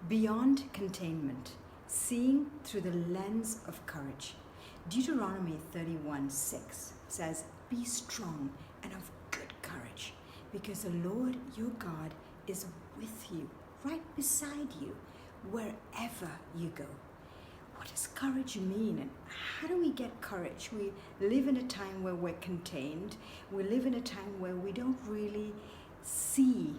Beyond containment, seeing through the lens of courage. Deuteronomy 31:6 says, "Be strong and of good courage, because the Lord your God is with you, right beside you, wherever you go." What does courage mean, and how do we get courage? We live in a time where we're contained. We live in a time where we don't really see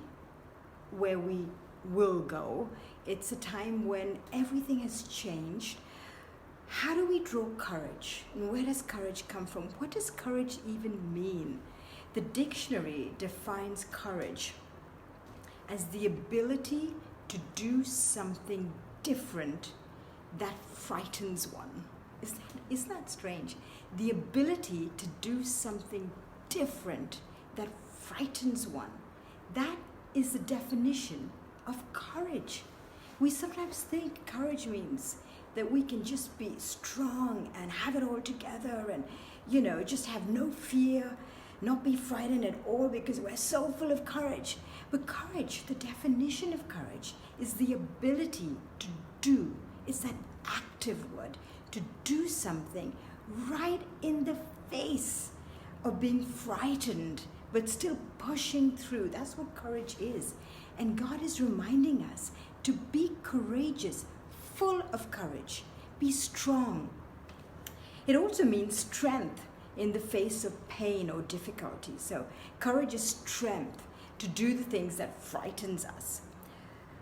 where we will go. It's a time when everything has changed. How do we draw courage? And where does courage come from? What does courage even mean? The dictionary defines courage as the ability to do something different that frightens one. Isn't that strange? The ability to do something different that frightens one. That is the definition of courage. We sometimes think courage means that we can just be strong and have it all together and, just have no fear, not be frightened at all because we're so full of courage. But courage, the definition of courage, is the ability to do. It's that active word, to do something right in the face of being frightened, but still pushing through. That's what courage is. And God is reminding us to be courageous, full of courage, be strong. It also means strength in the face of pain or difficulty. So courage is strength to do the things that frightens us.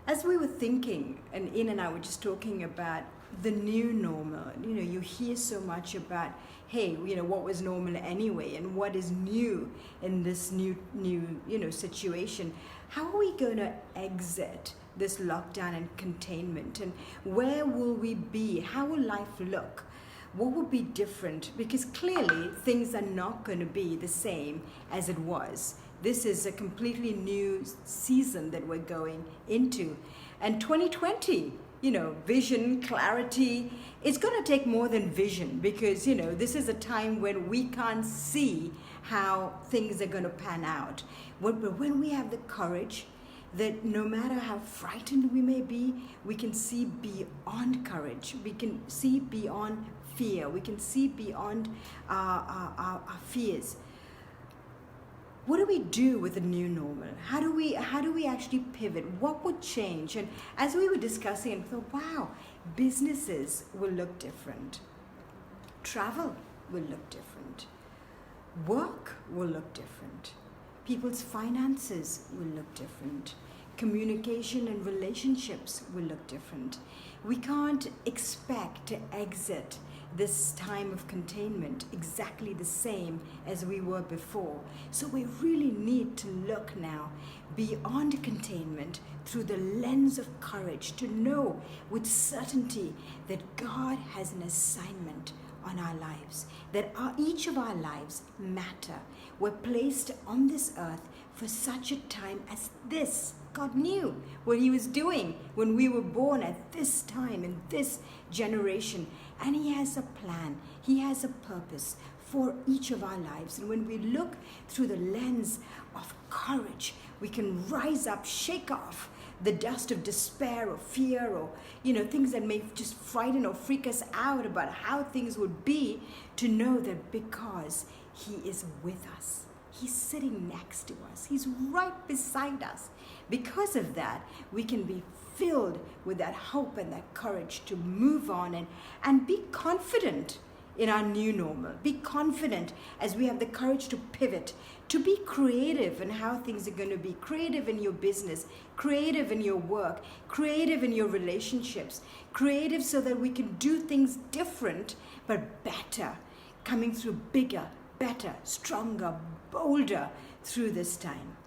As we were thinking, and Ian and I were just talking about the new normal, you hear so much about, hey, what was normal anyway, and what is new in this new situation. How are we going to exit this lockdown and containment, and where will we be? How will life look? What will be different? Because clearly things are not going to be the same as it was. This is a completely new season that we're going into. And 2020, vision, clarity, it's going to take more than vision, because, this is a time when we can't see how things are going to pan out. But when we have the courage that no matter how frightened we may be, we can see beyond courage. We can see beyond fear. We can see beyond our fears. What do we do with the new normal? How do we actually pivot? What would change? And as we were discussing, I thought, wow, businesses will look different. Travel will look different. Work will look different. People's finances will look different. Communication and relationships will look different. We can't expect to exit this time of containment exactly the same as we were before. So we really need to look now beyond containment through the lens of courage, to know with certainty that God has an assignment on our lives, that each of our lives matter. We're placed on this earth for such a time as this. God knew what He was doing when we were born at this time, in this generation. And He has a plan. He has a purpose for each of our lives. And when we look through the lens of courage, we can rise up, shake off the dust of despair or fear or, things that may just frighten or freak us out about how things would be, to know that because He is with us, He's sitting next to us, He's right beside us. Because of that, we can be filled with that hope and that courage to move on and be confident in our new normal. Be confident as we have the courage to pivot, to be creative in how things are going to be, creative in your business, creative in your work, creative in your relationships, creative so that we can do things different but better, coming through bigger, better, stronger, bolder through this time.